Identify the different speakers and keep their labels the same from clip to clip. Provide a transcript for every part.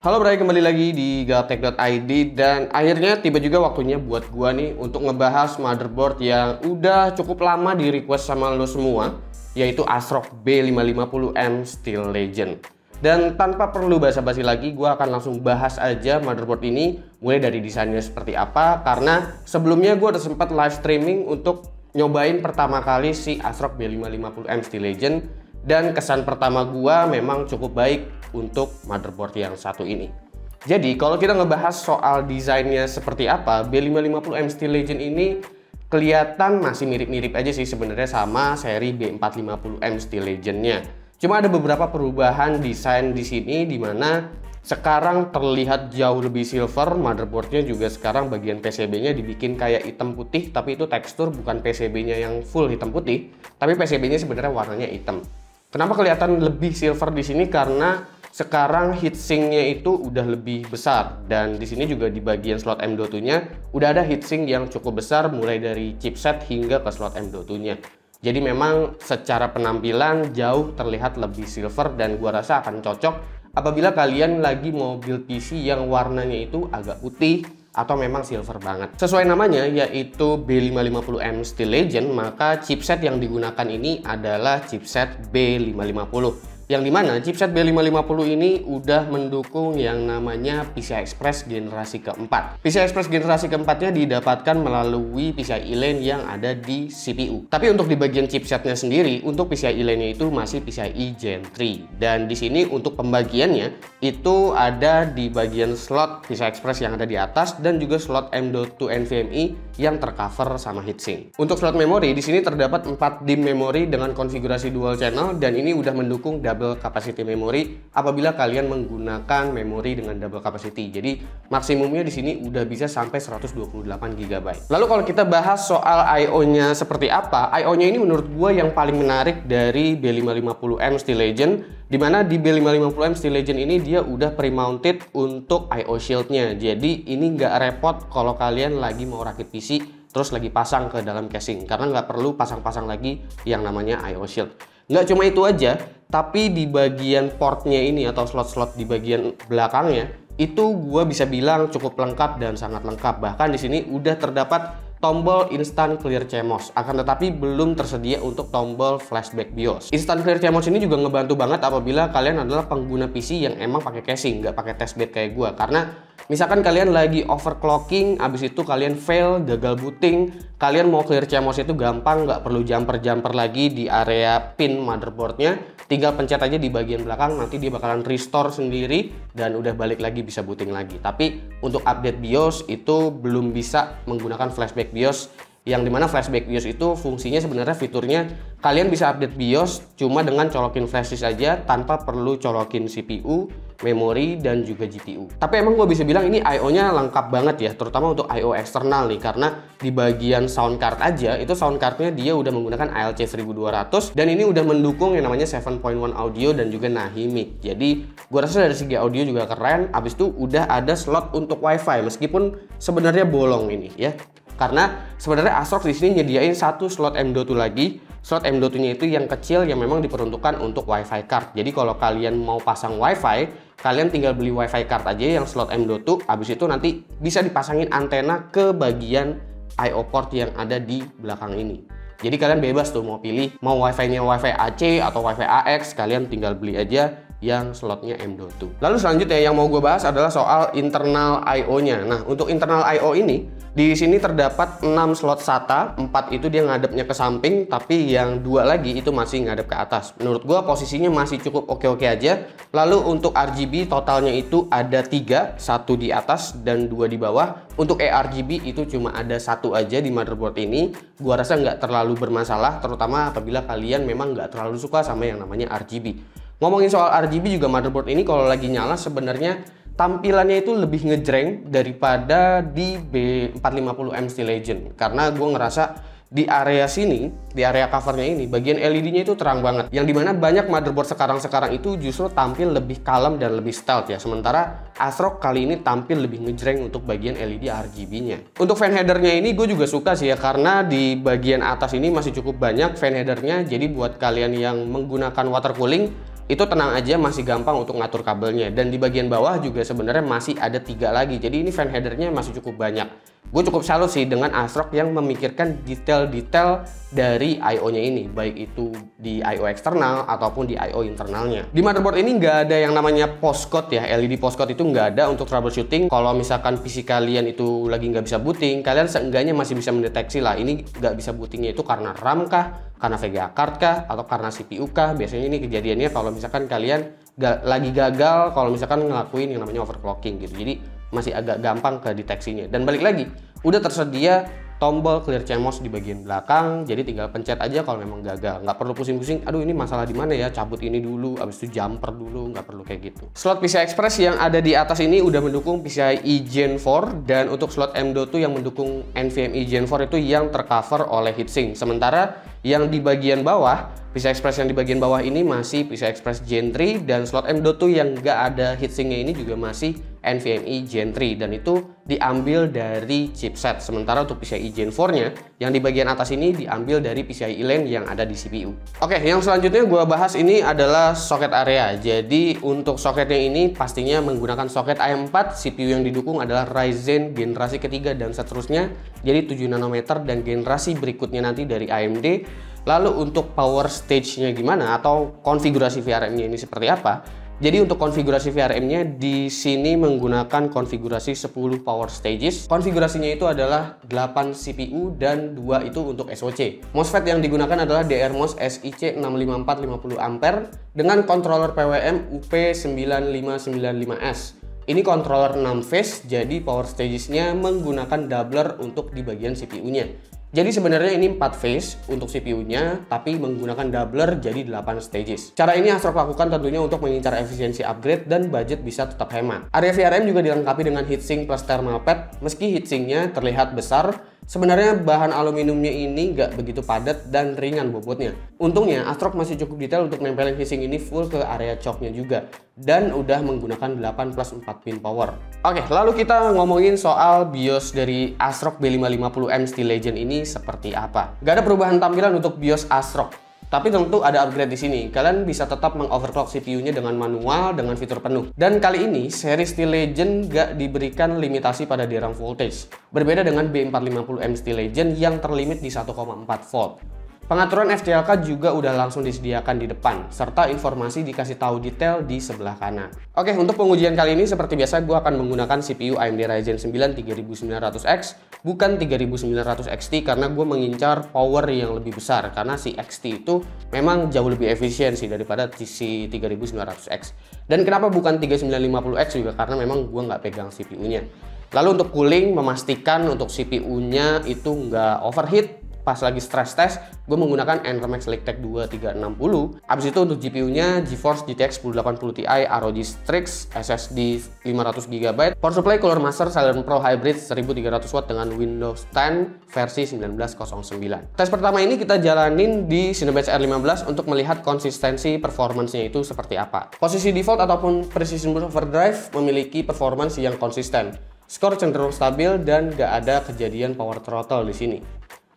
Speaker 1: Halo Bray, kembali lagi di galtech.id dan akhirnya tiba juga waktunya buat gua nih untuk ngebahas motherboard yang udah cukup lama di request sama lo semua, yaitu ASRock B550M Steel Legend. Dan tanpa perlu basa-basi lagi, gua akan langsung bahas aja motherboard ini mulai dari desainnya seperti apa, karena sebelumnya gua udah sempat live streaming untuk nyobain pertama kali si ASRock B550M Steel Legend. Dan kesan pertama gua memang cukup baik untuk motherboard yang satu ini. Jadi kalau kita ngebahas soal desainnya seperti apa, B550M Steel Legend ini kelihatan masih mirip-mirip aja sih sebenarnya sama seri B450M Steel Legend-nya. Cuma ada beberapa perubahan desain di sini, dimana sekarang terlihat jauh lebih silver. Motherboardnya juga sekarang bagian PCB-nya dibikin kayak hitam putih, tapi itu tekstur, bukan PCB-nya yang full hitam putih, tapi PCB-nya sebenarnya warnanya hitam. Kenapa kelihatan lebih silver di sini? Karena sekarang heatsinknya itu udah lebih besar, dan di sini juga di bagian slot M.2-nya udah ada heatsink yang cukup besar mulai dari chipset hingga ke slot M.2-nya. Jadi memang secara penampilan jauh terlihat lebih silver, dan gua rasa akan cocok apabila kalian lagi mau build PC yang warnanya itu agak putih atau memang silver banget. Sesuai namanya yaitu B550M Steel Legend, maka chipset yang digunakan ini adalah chipset B550. Yang dimana chipset B550 ini udah mendukung yang namanya PCI Express generasi keempat. PCI Express generasi keempatnya didapatkan melalui PCIe Lane yang ada di CPU. Tapi untuk di bagian chipsetnya sendiri, untuk PCIe Lane-nya itu masih PCIe Gen 3. Dan di sini untuk pembagiannya itu ada di bagian slot PCI Express yang ada di atas dan juga slot M.2 NVMe yang tercover sama heatsink. Untuk slot memori di sini terdapat 4 DIMM memori dengan konfigurasi dual channel, dan ini udah mendukung double capacity memory apabila kalian menggunakan memori dengan double capacity. Jadi maksimumnya di sini udah bisa sampai 128 GB. Lalu kalau kita bahas soal I/O-nya seperti apa, I/O-nya ini menurut gue yang paling menarik dari B550M Steel Legend, dimana di B550M Steel Legend ini dia udah pre-mounted untuk I/O shield-nya. Jadi ini nggak repot kalau kalian lagi mau rakit PC terus lagi pasang ke dalam casing, karena nggak perlu pasang-pasang lagi yang namanya I/O shield. Nggak cuma itu aja, tapi di bagian portnya ini atau slot-slot di bagian belakangnya itu gua bisa bilang cukup lengkap dan sangat lengkap. Bahkan di sini udah terdapat tombol Instant Clear CMOS, akan tetapi belum tersedia untuk tombol flashback BIOS. Instant Clear CMOS ini juga ngebantu banget apabila kalian adalah pengguna PC yang emang pakai casing, nggak pakai testbed kayak gua. Karena misalkan kalian lagi overclocking, abis itu kalian fail, gagal booting, kalian mau clear CMOS itu gampang, nggak perlu jumper-jumper lagi di area pin motherboardnya, tinggal pencet aja di bagian belakang, nanti dia bakalan restore sendiri dan udah balik lagi, bisa booting lagi. Tapi untuk update BIOS itu belum bisa menggunakan flashback BIOS, yang dimana flashback BIOS itu fungsinya sebenarnya fiturnya kalian bisa update BIOS cuma dengan colokin flash disk aja tanpa perlu colokin CPU, memori, dan juga GPU. Tapi emang gue bisa bilang ini I/O-nya lengkap banget ya, terutama untuk I/O eksternal nih, karena di bagian sound card aja itu sound cardnya dia udah menggunakan ALC 1200, dan ini udah mendukung yang namanya 7.1 audio dan juga Nahi mic. Jadi gue rasa dari segi audio juga keren. Abis itu udah ada slot untuk WiFi, meskipun sebenarnya bolong ini ya. Karena sebenarnya ASRock di sini nyediain satu slot M.2 lagi. Slot M.2-nya itu yang kecil yang memang diperuntukkan untuk WiFi card. Jadi kalau kalian mau pasang WiFi, kalian tinggal beli WiFi card aja yang slot M.2. Habis itu nanti bisa dipasangin antena ke bagian I/O port yang ada di belakang ini. Jadi kalian bebas tuh mau pilih mau WiFi-nya WiFi AC atau WiFi AX, kalian tinggal beli aja yang slotnya M.2. Lalu selanjutnya yang mau gue bahas adalah soal internal I/O-nya. Nah, untuk internal I/O ini di sini terdapat 6 slot SATA, 4 itu dia ngadepnya ke samping, tapi yang 2 lagi itu masih ngadep ke atas. Menurut gue posisinya masih cukup oke-oke aja. Lalu untuk RGB totalnya itu ada 3, 1 di atas dan 2 di bawah. Untuk ARGB itu cuma ada 1 aja di motherboard ini. Gua rasa nggak terlalu bermasalah, terutama apabila kalian memang nggak terlalu suka sama yang namanya RGB. Ngomongin soal RGB juga, motherboard ini kalau lagi nyala sebenarnya tampilannya itu lebih ngejreng daripada di B450M Steel Legend. Karena gue ngerasa di area sini, di area covernya ini, bagian LED-nya itu terang banget. Yang dimana banyak motherboard sekarang itu justru tampil lebih kalem dan lebih stealth ya. Sementara ASRock kali ini tampil lebih ngejreng untuk bagian LED RGB-nya. Untuk fan headernya ini gue juga suka sih ya, karena di bagian atas ini masih cukup banyak fan headernya. Jadi buat kalian yang menggunakan water cooling, itu tenang aja, masih gampang untuk ngatur kabelnya. Dan di bagian bawah juga sebenarnya masih ada 3 lagi, jadi ini fan headernya masih cukup banyak. Gue cukup salut sih dengan ASRock yang memikirkan detail-detail dari I/O-nya ini, baik itu di I/O eksternal ataupun di I/O internalnya. Di motherboard ini nggak ada yang namanya postcode ya, LED postcode itu nggak ada untuk troubleshooting. Kalau misalkan PC kalian itu lagi nggak bisa booting, kalian seenggaknya masih bisa mendeteksi lah ini nggak bisa bootingnya itu karena RAM kah, karena VGA card kah, atau karena CPU kah. Biasanya ini kejadiannya kalau misalkan kalian lagi gagal kalau misalkan ngelakuin yang namanya overclocking gitu. Jadi masih agak gampang ke deteksinya. Dan balik lagi, udah tersedia tombol clear CMOS di bagian belakang, jadi tinggal pencet aja kalau memang gagal. Nggak perlu pusing-pusing, aduh ini masalah di mana ya, cabut ini dulu, abis itu jumper dulu, nggak perlu kayak gitu. Slot PCI Express yang ada di atas ini udah mendukung PCIe Gen 4, dan untuk slot M.2 yang mendukung NVMe Gen 4 itu yang tercover oleh heatsink. Sementara yang di bagian bawah, PCI Express yang di bagian bawah ini masih PCI Express Gen 3, dan slot M.2 yang nggak ada heatsinknya ini juga masih NVMe Gen 3, dan itu diambil dari chipset. Sementara untuk PCIe Gen 4-nya yang di bagian atas ini diambil dari PCIe lane yang ada di CPU. Oke, yang selanjutnya gue bahas ini adalah soket area. Jadi untuk soketnya ini pastinya menggunakan soket AM4, CPU yang didukung adalah Ryzen generasi ketiga dan seterusnya, jadi 7 nanometer, dan generasi berikutnya nanti dari AMD. Lalu untuk power stage-nya gimana atau konfigurasi VRM-nya ini seperti apa? Jadi untuk konfigurasi VRM-nya di sini menggunakan konfigurasi 10 power stages. Konfigurasinya itu adalah 8 CPU dan 2 itu untuk SoC. MOSFET yang digunakan adalah DRMOS SIC65450A dengan controller PWM UP9595S. Ini controller 6 phase, jadi power stages-nya menggunakan doubler untuk di bagian CPU-nya. Jadi sebenarnya ini 4 phase untuk CPU-nya, tapi menggunakan doubler jadi 8 stages. Cara ini ASRock lakukan tentunya untuk mengincar efisiensi upgrade dan budget bisa tetap hemat. Area VRM juga dilengkapi dengan heatsink plus thermal pad. Meski heatsinknya terlihat besar, sebenarnya bahan aluminiumnya ini nggak begitu padat dan ringan bobotnya. Untungnya ASRock masih cukup detail untuk nempelin heatsink ini full ke area choknya juga, dan udah menggunakan 8 plus 4 pin power. Oke, lalu kita ngomongin soal BIOS dari ASRock B550M Steel Legend ini seperti apa. Gak ada perubahan tampilan untuk BIOS ASRock, tapi tentu ada upgrade di sini. Kalian bisa tetap mengoverclock CPU-nya dengan manual dengan fitur penuh. Dan kali ini seri Steel Legend gak diberikan limitasi pada DRAM voltage, berbeda dengan B450M Steel Legend yang terlimit di 1,4 volt. Pengaturan FTLK juga udah langsung disediakan di depan, serta informasi dikasih tahu detail di sebelah kanan. Oke, untuk pengujian kali ini seperti biasa gue akan menggunakan CPU AMD Ryzen 9 3900X, bukan 3900 XT, karena gue mengincar power yang lebih besar, karena si XT itu memang jauh lebih efisien sih daripada si 3900X. Dan kenapa bukan 3950X juga, karena memang gue nggak pegang CPU-nya. Lalu untuk cooling, memastikan untuk CPU-nya itu nggak overheat. Pas lagi stress test, gue menggunakan Enermax Liquitech 2360. Abis itu untuk GPU-nya GeForce GTX 1080 Ti ROG Strix, SSD 500GB, power supply Cooler Master Silent Pro Hybrid 1300W dengan Windows 10 versi 1909. Tes pertama ini kita jalanin di Cinebench R15 untuk melihat konsistensi performance-nya itu seperti apa. Posisi default ataupun Precision Boost Overdrive memiliki performance yang konsisten. Skor cenderung stabil dan gak ada kejadian power throttle di sini.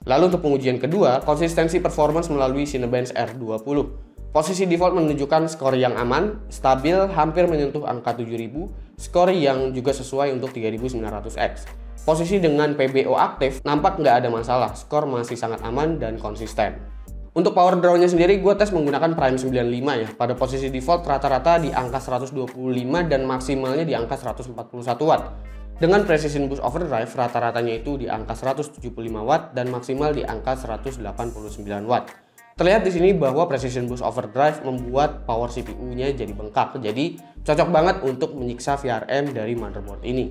Speaker 1: Lalu untuk pengujian kedua, konsistensi performance melalui Cinebench R20. Posisi default menunjukkan skor yang aman, stabil, hampir menyentuh angka 7000, skor yang juga sesuai untuk 3900X. Posisi dengan PBO aktif, nampak nggak ada masalah, skor masih sangat aman dan konsisten. Untuk power draw-nya sendiri, gue tes menggunakan Prime 95 ya. Pada posisi default rata-rata di angka 125 dan maksimalnya di angka 141 Watt. Dengan Precision Boost Overdrive, rata-ratanya itu di angka 175 Watt dan maksimal di angka 189 Watt. Terlihat di sini bahwa Precision Boost Overdrive membuat power CPU-nya jadi bengkak, jadi cocok banget untuk menyiksa VRM dari motherboard ini.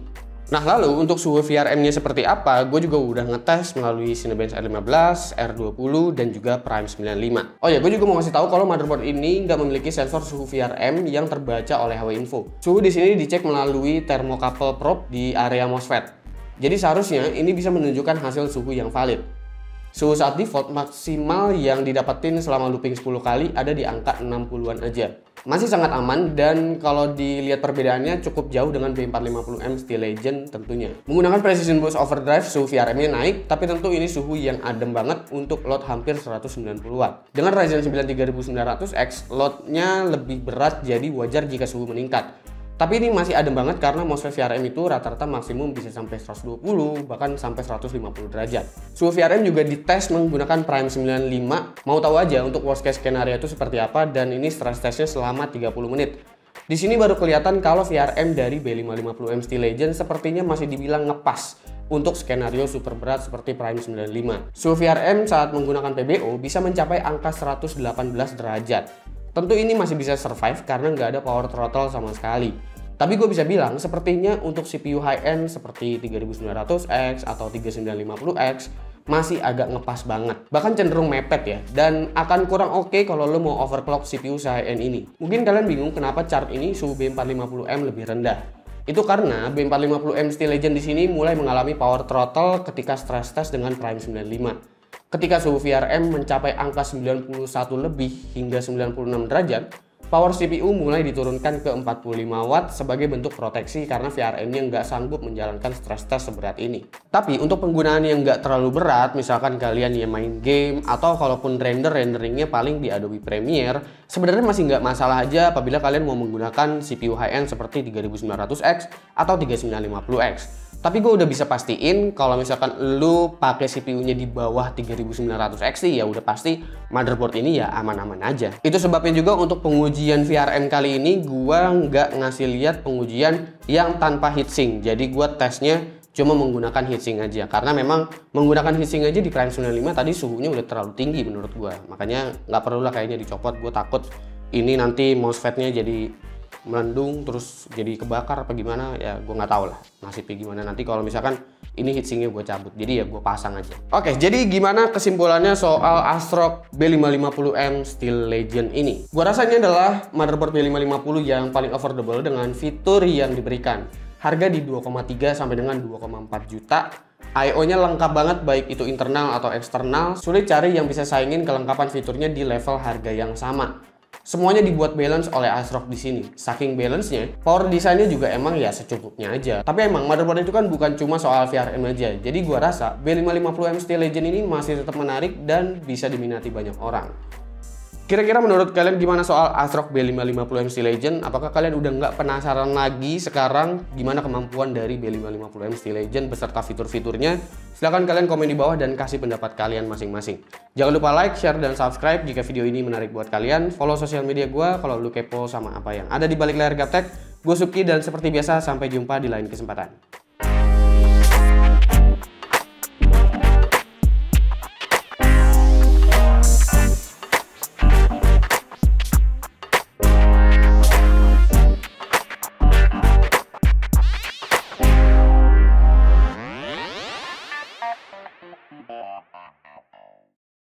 Speaker 1: Nah, lalu untuk suhu VRM-nya seperti apa, gue juga udah ngetes melalui Cinebench R15, R20, dan juga Prime 95. Oh ya, gue juga mau ngasih tahu kalau motherboard ini nggak memiliki sensor suhu VRM yang terbaca oleh HW-Info. Suhu di sini dicek melalui thermocouple probe di area MOSFET. Jadi seharusnya ini bisa menunjukkan hasil suhu yang valid. Suhu saat default maksimal yang didapetin selama looping 10 kali ada di angka 60-an aja. Masih sangat aman, dan kalau dilihat perbedaannya cukup jauh dengan B450M Steel Legend tentunya. Menggunakan Precision Boost Overdrive, suhu VRM-nya naik, tapi tentu ini suhu yang adem banget untuk load hampir 190 watt. Dengan Ryzen 9 3900X, loadnya lebih berat, jadi wajar jika suhu meningkat. Tapi ini masih adem banget karena MOSFET VRM itu rata-rata maksimum bisa sampai 120 bahkan sampai 150 derajat. Suhu VRM juga dites menggunakan Prime 95. Mau tahu aja untuk worst case skenario itu seperti apa, dan ini stress testnya selama 30 menit. Di sini baru kelihatan kalau VRM dari B550M Steel Legend sepertinya masih dibilang ngepas untuk skenario super berat seperti Prime 95. Suhu VRM saat menggunakan PBO bisa mencapai angka 118 derajat. Tentu ini masih bisa survive karena nggak ada power throttle sama sekali. Tapi gue bisa bilang sepertinya untuk CPU high-end seperti 3900X atau 3950X masih agak ngepas banget. Bahkan cenderung mepet ya. Dan akan kurang oke kalau lo mau overclock CPU high-end ini. Mungkin kalian bingung kenapa chart ini suhu B450M lebih rendah. Itu karena B450M Steel Legend di sini mulai mengalami power throttle ketika stress test dengan Prime 95. Ketika suhu VRM mencapai angka 91 lebih hingga 96 derajat, power CPU mulai diturunkan ke 45 watt sebagai bentuk proteksi karena VRM-nya nggak sanggup menjalankan stress test seberat ini. Tapi untuk penggunaan yang nggak terlalu berat, misalkan kalian yang main game atau kalaupun renderingnya paling di Adobe Premiere, sebenarnya masih nggak masalah aja apabila kalian mau menggunakan CPU high-end seperti 3900X atau 3950X. Tapi gue udah bisa pastiin kalau misalkan lu pakai CPU-nya di bawah 3900X ya udah pasti motherboard ini ya aman-aman aja. Itu sebabnya juga untuk pengujian VRM kali ini gue nggak ngasih lihat pengujian yang tanpa heatsink. Jadi gue tesnya cuma menggunakan heatsink aja. Karena memang menggunakan heatsink aja di Prime 95 tadi suhunya udah terlalu tinggi menurut gue. Makanya nggak perlu lah kayaknya dicopot. Gue takut ini nanti MOSFET-nya jadi melendung terus jadi kebakar apa gimana ya, gue nggak tahu lah nasibnya gimana nanti kalau misalkan ini heatsinknya gue cabut. Jadi ya gue pasang aja. Oke, jadi gimana kesimpulannya soal ASRock B550M Steel Legend ini? Gue rasa ini adalah motherboard B550 yang paling affordable dengan fitur yang diberikan. Harga di 2,3 sampai dengan 2,4 juta. I/O-nya lengkap banget baik itu internal atau eksternal. Sulit cari yang bisa saingin kelengkapan fiturnya di level harga yang sama. Semuanya dibuat balance oleh ASRock di sini. Saking balance-nya, power desainnya juga emang ya secukupnya aja. Tapi emang motherboard itu kan bukan cuma soal VRM aja. Jadi gua rasa B550M Steel Legend ini masih tetap menarik dan bisa diminati banyak orang. Kira-kira menurut kalian gimana soal ASRock B550M Steel Legend? Apakah kalian udah nggak penasaran lagi sekarang gimana kemampuan dari B550M Steel Legend beserta fitur-fiturnya? Silahkan kalian komen di bawah dan kasih pendapat kalian masing-masing. Jangan lupa like, share, dan subscribe jika video ini menarik buat kalian. Follow sosial media gue kalau lu kepo sama apa yang ada di balik layar gaptek. Gue Subki dan seperti biasa sampai jumpa di lain kesempatan.